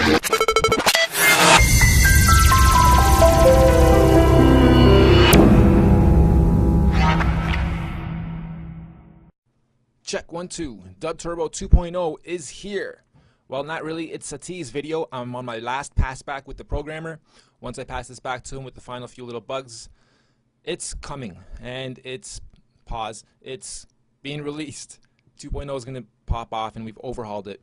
Check 1 2. Dub Turbo 2.0 is here. Well, not really. It's a tease video. I'm on my last pass back with the programmer. Once I pass this back to him with the final few little bugs, it's coming, and it's being released. 2.0 is going to pop off, and we've overhauled it.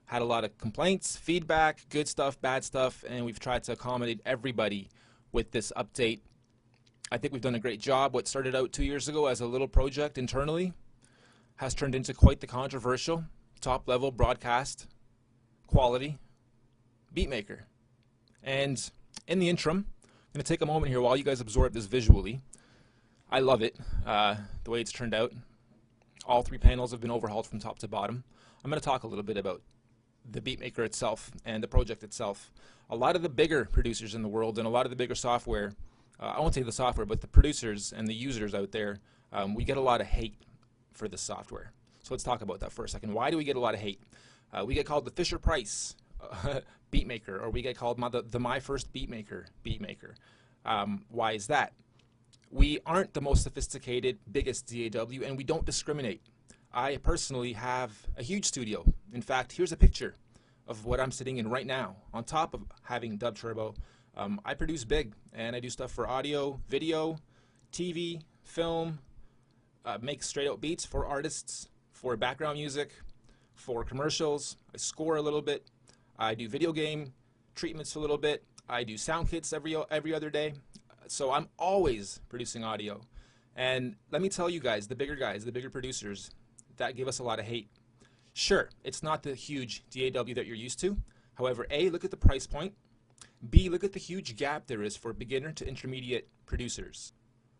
Had a lot of complaints, feedback, good stuff, bad stuff, and we've tried to accommodate everybody with this update. I think we've done a great job. What started out 2 years ago as a little project internally has turned into quite the controversial, top-level broadcast quality beatmaker. And in the interim, I'm going to take a moment here while you guys absorb this visually. I love it, the way it's turned out. All three panels have been overhauled from top to bottom. I'm going to talk a little bit about the beatmaker itself and the project itself. A lot of the bigger producers in the world and a lot of the bigger software, I won't say the software, but the producers and the users out there, we get a lot of hate for this software. So let's talk about that for a second. Why do we get a lot of hate? We get called the Fisher-Price beatmaker, or we get called the My First Beatmaker. Why is that? We aren't the most sophisticated, biggest DAW, and we don't discriminate. I personally have a huge studio. In fact, here's a picture of what I'm sitting in right now. On top of having Dub Turbo, I produce big, and I do stuff for audio, video, TV, film, make straight out beats for artists, for background music, for commercials. I score a little bit. I do video game treatments a little bit. I do sound kits every other day. So I'm always producing audio. And let me tell you guys, the bigger producers, that give us a lot of hate. Sure, it's not the huge DAW that you're used to. However, A, look at the price point. B, look at the huge gap there is for beginner to intermediate producers.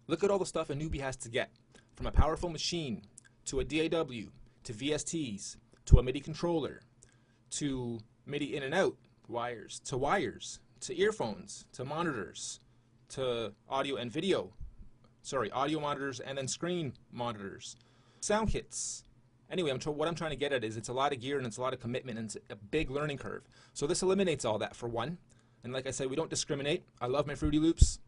Look at all the stuff a newbie has to get. From a powerful machine, to a DAW, to VSTs, to a MIDI controller, to MIDI in and out wires, to earphones, to monitors, to audio and video. Sorry, audio monitors and then screen monitors. Sound kits. Anyway, what I'm trying to get at is it's a lot of gear and it's a lot of commitment and it's a big learning curve. So this eliminates all that for one. And like I said, we don't discriminate. I love my Fruity Loops.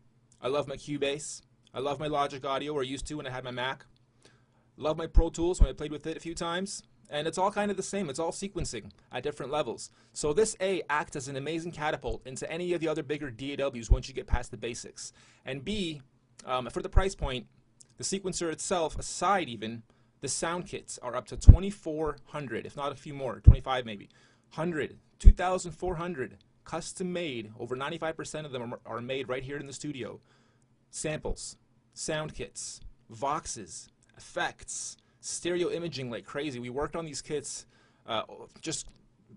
I love my Cubase. I love my Logic Audio, or used to when I had my Mac. Love my Pro Tools when I played with it a few times. And it's all kind of the same. It's all sequencing at different levels. So this A acts as an amazing catapult into any of the other bigger DAWs once you get past the basics. And B, for the price point, the sequencer itself, aside even, the sound kits are up to 2,400, if not a few more, 25 maybe. 100, 2,400, custom made. Over 95% of them are made right here in the studio. Samples, sound kits, voxes, effects, stereo imaging like crazy. We worked on these kits just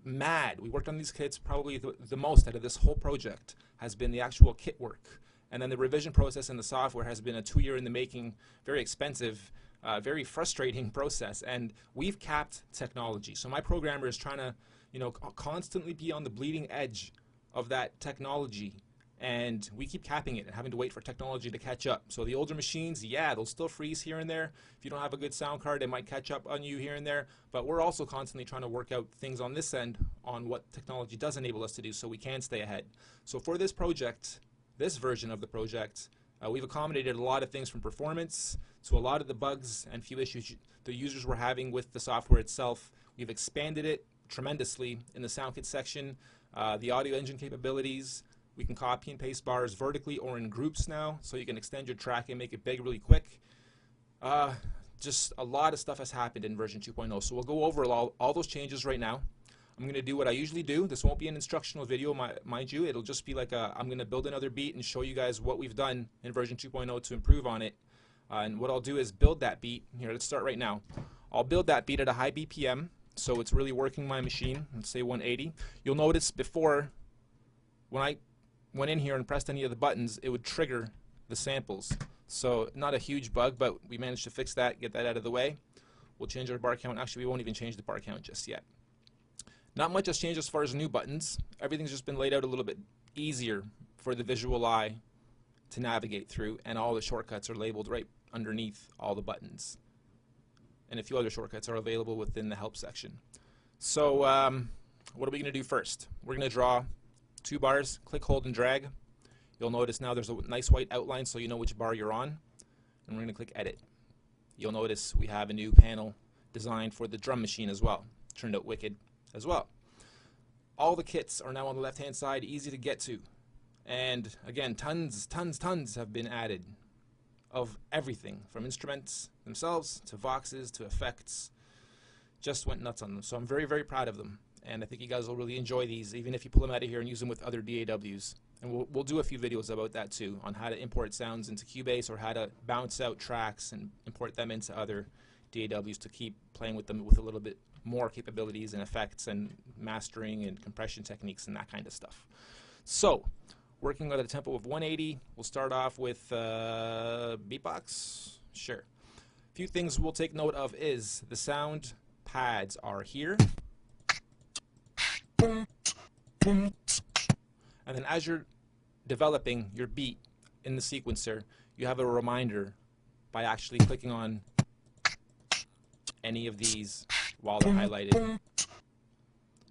mad. We worked on these kits probably the most out of this whole project has been the actual kit work. And then the revision process and the software has been a 2-year in the making, very expensive, very frustrating process. And we've capped technology. So my programmer is trying to, constantly be on the bleeding edge of that technology. And we keep capping it and having to wait for technology to catch up. So the older machines, yeah, they'll still freeze here and there. If you don't have a good sound card, they might catch up on you here and there. But we're also constantly trying to work out things on this end on what technology does enable us to do so we can stay ahead. So for this project, this version of the project, we've accommodated a lot of things from performance to a lot of the bugs and few issues the users were having with the software itself. We've expanded it tremendously in the SoundKit section, the audio engine capabilities. We can copy and paste bars vertically or in groups now, so you can extend your track and make it big really quick. Just a lot of stuff has happened in version 2.0, so we'll go over all those changes right now. I'm going to do what I usually do. This won't be an instructional video, mind you. It'll just be like I'm going to build another beat and show you guys what we've done in version 2.0 to improve on it. And what I'll do is build that beat. Here, let's start right now. I'll build that beat at a high BPM, so it's really working my machine. Let's say 180. You'll notice before, when I went in here and pressed any of the buttons, it would trigger the samples. So not a huge bug, but we managed to fix that, get that out of the way. We'll change our bar count. Actually, we won't even change the bar count just yet. Not much has changed as far as new buttons. Everything's just been laid out a little bit easier for the visual eye to navigate through, and all the shortcuts are labeled right underneath all the buttons. And a few other shortcuts are available within the help section. So what are we going to do first? We're going to draw 2 bars, click, hold, and drag. You'll notice now there's a nice white outline so you know which bar you're on. And we're going to click edit. You'll notice we have a new panel designed for the drum machine as well. Turned out wicked as well. All the kits are now on the left hand side, easy to get to. And again, tons have been added of everything from instruments themselves to voxes to effects. Just went nuts on them. So I'm very, very proud of them. And I think you guys will really enjoy these, even if you pull them out of here and use them with other DAWs. And we'll do a few videos about that too, on how to import sounds into Cubase or how to bounce out tracks and import them into other DAWs to keep playing with them with a little bit more capabilities and effects and mastering and compression techniques and that kind of stuff. So, working at a tempo of 180, we'll start off with beatbox. Sure. A few things we'll take note of is the sound pads are here. And then as you're developing your beat in the sequencer, you have a reminder by actually clicking on any of these while they're highlighted.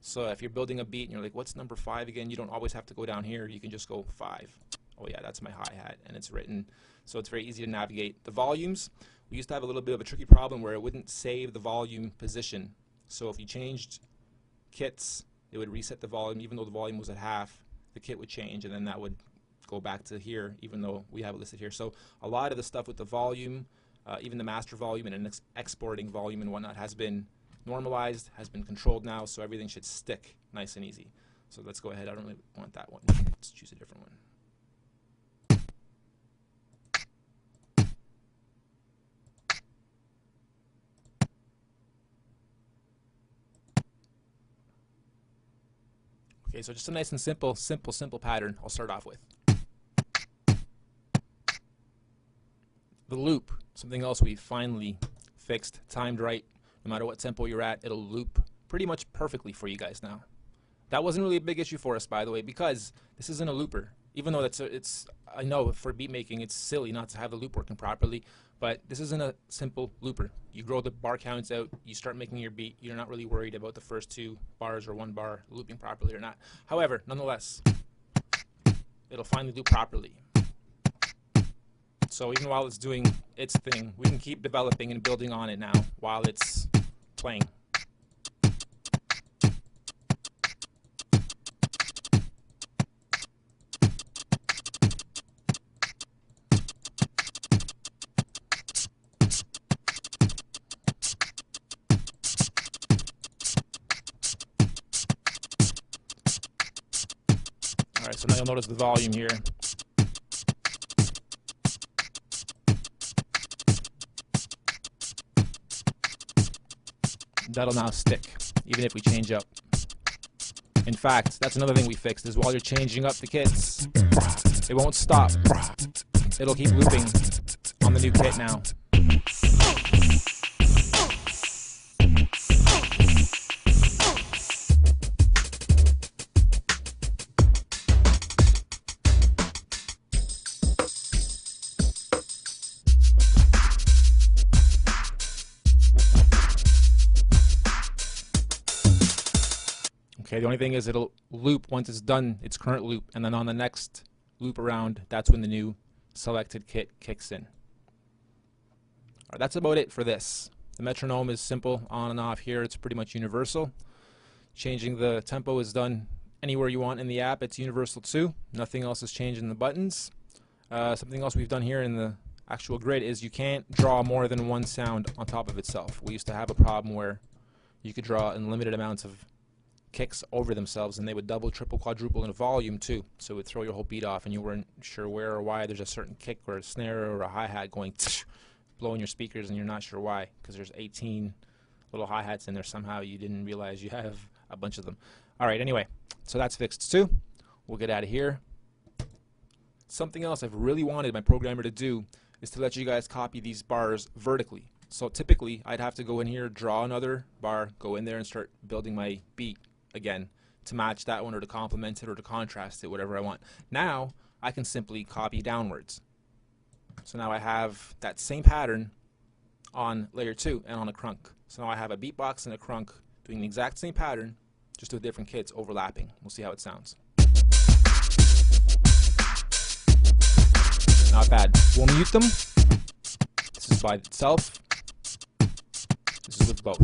So if you're building a beat and you're like, what's number 5 again? You don't always have to go down here. You can just go 5. Oh yeah, that's my hi-hat, and it's written. So it's very easy to navigate. The volumes, we used to have a little bit of a tricky problem where it wouldn't save the volume position. So if you changed kits, it would reset the volume. Even though the volume was at half, the kit would change, and then that would go back to here, even though we have it listed here. So a lot of the stuff with the volume, even the master volume and exporting volume and whatnot has been normalized, has been controlled now, so everything should stick nice and easy. So let's go ahead. I don't really want that one. Let's choose a different one. Okay, so just a nice and simple pattern I'll start off with. The loop, something else we finally fixed, timed right. No matter what tempo you're at, it'll loop pretty much perfectly for you guys now. That wasn't really a big issue for us, by the way, because this isn't a looper. Even though I know for beat making it's silly not to have the loop working properly, but this isn't a simple looper. You grow the bar counts out, you start making your beat, you're not really worried about the first 2 bars or 1 bar looping properly or not. However, nonetheless, it'll finally loop properly. So even while it's doing its thing, we can keep developing and building on it now while it's playing. Alright, so now you'll notice the volume here. That'll now stick, even if we change up. In fact, that's another thing we fixed, is while you're changing up the kits, it won't stop. It'll keep looping on the new kit now. Okay, the only thing is it'll loop once it's done its current loop, and then on the next loop around, that's when the new selected kit kicks in. All right, that's about it for this. The metronome is simple, on and off here. It's pretty much universal. Changing the tempo is done anywhere you want in the app. It's universal too. Nothing else has changed in the buttons. Something else we've done here in the actual grid is you can't draw more than 1 sound on top of itself. We used to have a problem where you could draw unlimited amounts of kicks over themselves, and they would double, triple, quadruple in volume too, so it would throw your whole beat off and you weren't sure where or why. There's a certain kick or a snare or a hi-hat going blowing your speakers, and you're not sure why, because there's 18 little hi-hats in there. Somehow you didn't realize you have a bunch of them. Alright, anyway, so that's fixed too. We'll get out of here. Something else I've really wanted my programmer to do is to let you guys copy these bars vertically. So typically I'd have to go in here, draw another bar, go in there and start building my beat again to match that one or to complement it or to contrast it, whatever I want. Now I can simply copy downwards. So now I have that same pattern on layer 2 and on a crunk. So now I have a beatbox and a crunk doing the exact same pattern, just with different kits overlapping. We'll see how it sounds. Not bad. We'll mute them. This is by itself. This is with both.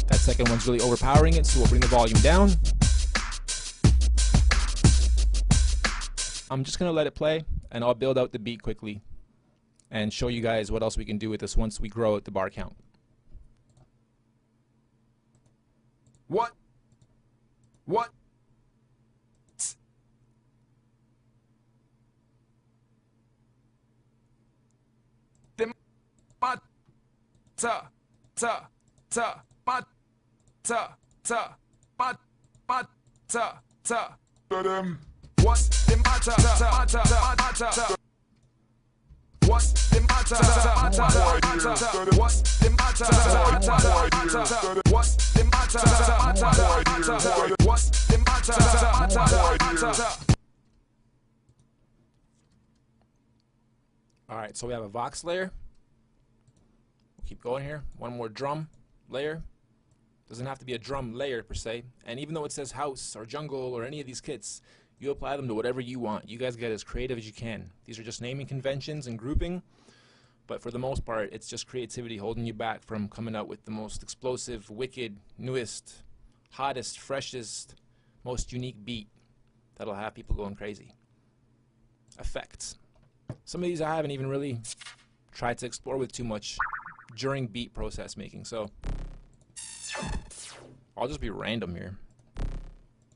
That second one's really overpowering it, so we'll bring the volume down. I'm just going to let it play, and I'll build out the beat quickly and show you guys what else we can do with this once we grow at the bar count. What? What's the matter? What's the matter? What's the matter? What's the matter? What's the matter? Alright, so we have a Vox layer. We'll keep going here. One more drum layer. Doesn't have to be a drum layer per se. And even though it says house or jungle or any of these kits, you apply them to whatever you want. You guys get as creative as you can. These are just naming conventions and grouping, but for the most part, it's just creativity holding you back from coming out with the most explosive, wicked, newest, hottest, freshest, most unique beat that'll have people going crazy. Effects. Some of these I haven't even really tried to explore with too much during beat process making, so I'll just be random here.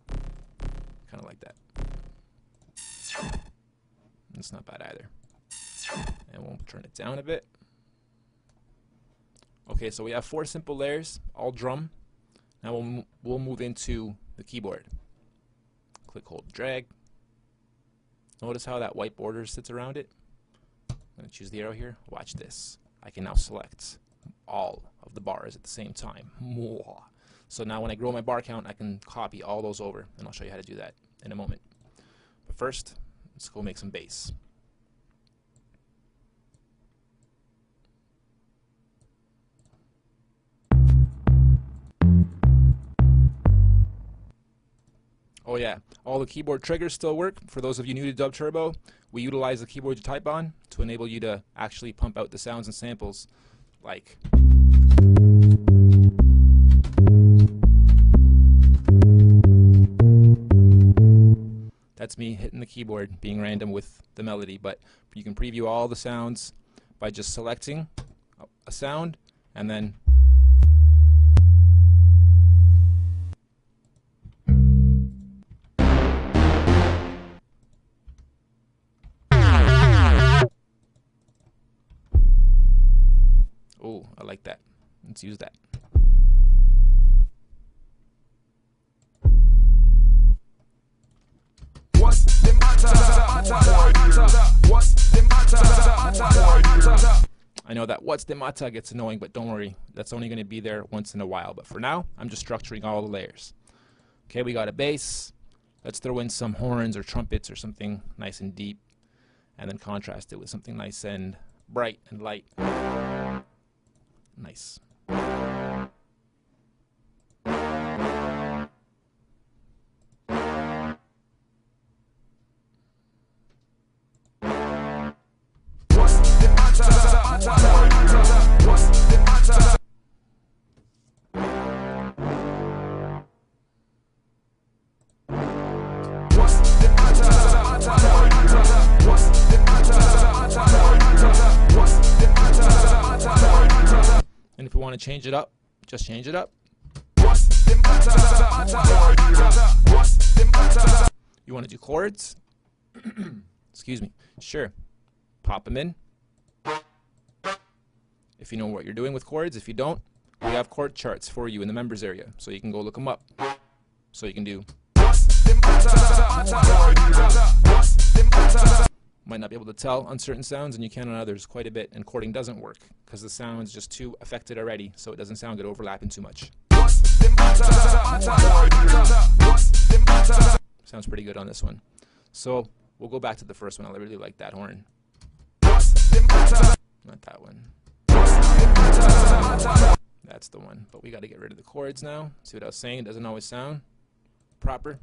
Kind of like that. It's not bad either. And we'll turn it down a bit. Okay, so we have 4 simple layers, all drum. Now we'll move into the keyboard. Click, hold, drag. Notice how that white border sits around it? I'm going to choose the arrow here. Watch this. I can now select all of the bars at the same time. So now when I grow my bar count, I can copy all those over, and I'll show you how to do that in a moment. But first, let's go make some bass. Oh yeah, all the keyboard triggers still work. For those of you new to Dub Turbo, we utilize the keyboard you type on to enable you to actually pump out the sounds and samples like. That's me hitting the keyboard, being random with the melody, but you can preview all the sounds by just selecting a sound and then oh, I like that. Let's use that. What's the matter? What's the matter? I know that what's the matter gets annoying, but don't worry. That's only going to be there once in a while. But for now, I'm just structuring all the layers. Okay, we got a bass. Let's throw in some horns or trumpets or something nice and deep, and then contrast it with something nice and bright and light. Nice. And if we want to change it up, just change it up. You want to do chords? Excuse me. Sure. Pop them in. If you know what you're doing with chords. If you don't, we have chord charts for you in the members area, so you can go look them up. So you can do. Might not be able to tell on certain sounds, and you can on others quite a bit, and chording doesn't work because the sound's just too affected already, so it doesn't sound good overlapping too much. Sounds pretty good on this one. So we'll go back to the first one. I really like that horn. Not that one. That's the one. But we got to get rid of the chords now. See what I was saying? It doesn't always sound proper.